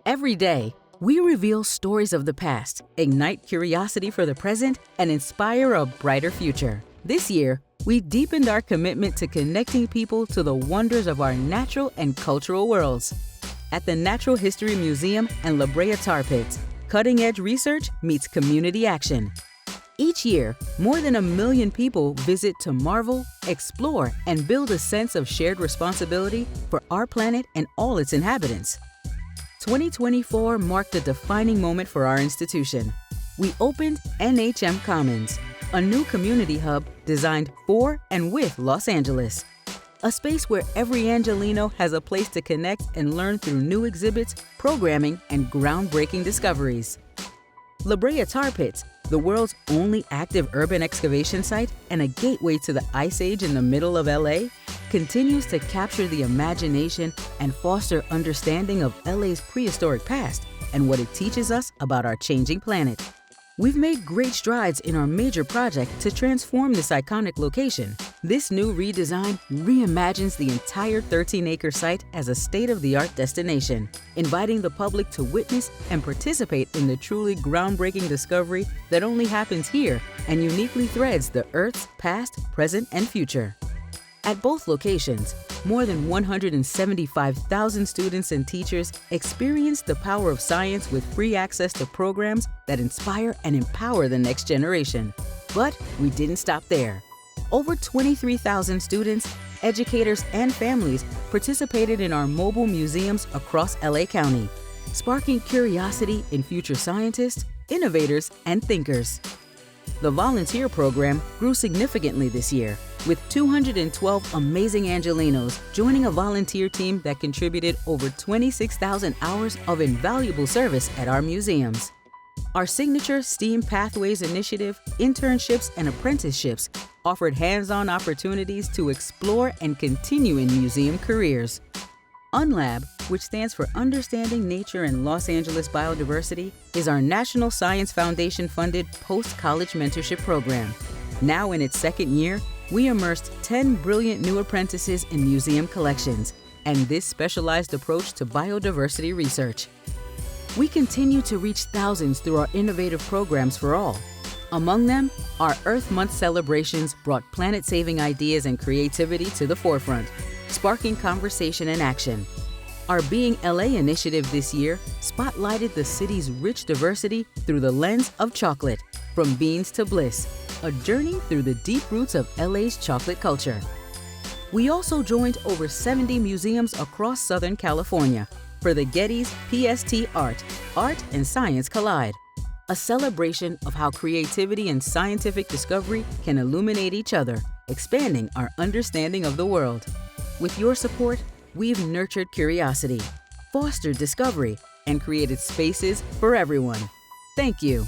Every day, we reveal stories of the past, ignite curiosity for the present, and inspire a brighter future. This year, we deepened our commitment to connecting people to the wonders of our natural and cultural worlds. At the Natural History Museum and La Brea Tar Pits, cutting-edge research meets community action. Each year, more than 1 million people visit to marvel, explore, and build a sense of shared responsibility for our planet and all its inhabitants. 2024 marked a defining moment for our institution. We opened NHM Commons, a new community hub designed for and with Los Angeles. A space where every Angelino has a place to connect and learn through new exhibits, programming, and groundbreaking discoveries. La Brea Tar Pits, the world's only active urban excavation site and a gateway to the Ice Age in the middle of LA, continues to capture the imagination and foster understanding of LA's prehistoric past and what it teaches us about our changing planet. We've made great strides in our major project to transform this iconic location. This new redesign reimagines the entire 13-acre site as a state-of-the-art destination, inviting the public to witness and participate in the truly groundbreaking discovery that only happens here and uniquely threads the Earth's past, present, and future. At both locations, more than 175,000 students and teachers experienced the power of science with free access to programs that inspire and empower the next generation. But we didn't stop there. Over 23,000 students, educators, and families participated in our mobile museums across LA County, sparking curiosity in future scientists, innovators, and thinkers. The volunteer program grew significantly this year, with 212 amazing Angelinos joining a volunteer team that contributed over 26,000 hours of invaluable service at our museums. Our signature STEAM Pathways initiative, internships, and apprenticeships offered hands-on opportunities to explore and continue in museum careers. UNLAB, which stands for Understanding Nature and Los Angeles Biodiversity, is our National Science Foundation-funded post-college mentorship program. Now in its second year, we immersed 10 brilliant new apprentices in museum collections and this specialized approach to biodiversity research. We continue to reach thousands through our innovative programs for all. Among them, our Earth Month celebrations brought planet-saving ideas and creativity to the forefront, sparking conversation and action. Our Being LA initiative this year spotlighted the city's rich diversity through the lens of chocolate, from beans to bliss, a journey through the deep roots of LA's chocolate culture. We also joined over 70 museums across Southern California for the Getty's PST Art and Science Collide, a celebration of how creativity and scientific discovery can illuminate each other, expanding our understanding of the world. With your support, we've nurtured curiosity, fostered discovery, and created spaces for everyone. Thank you.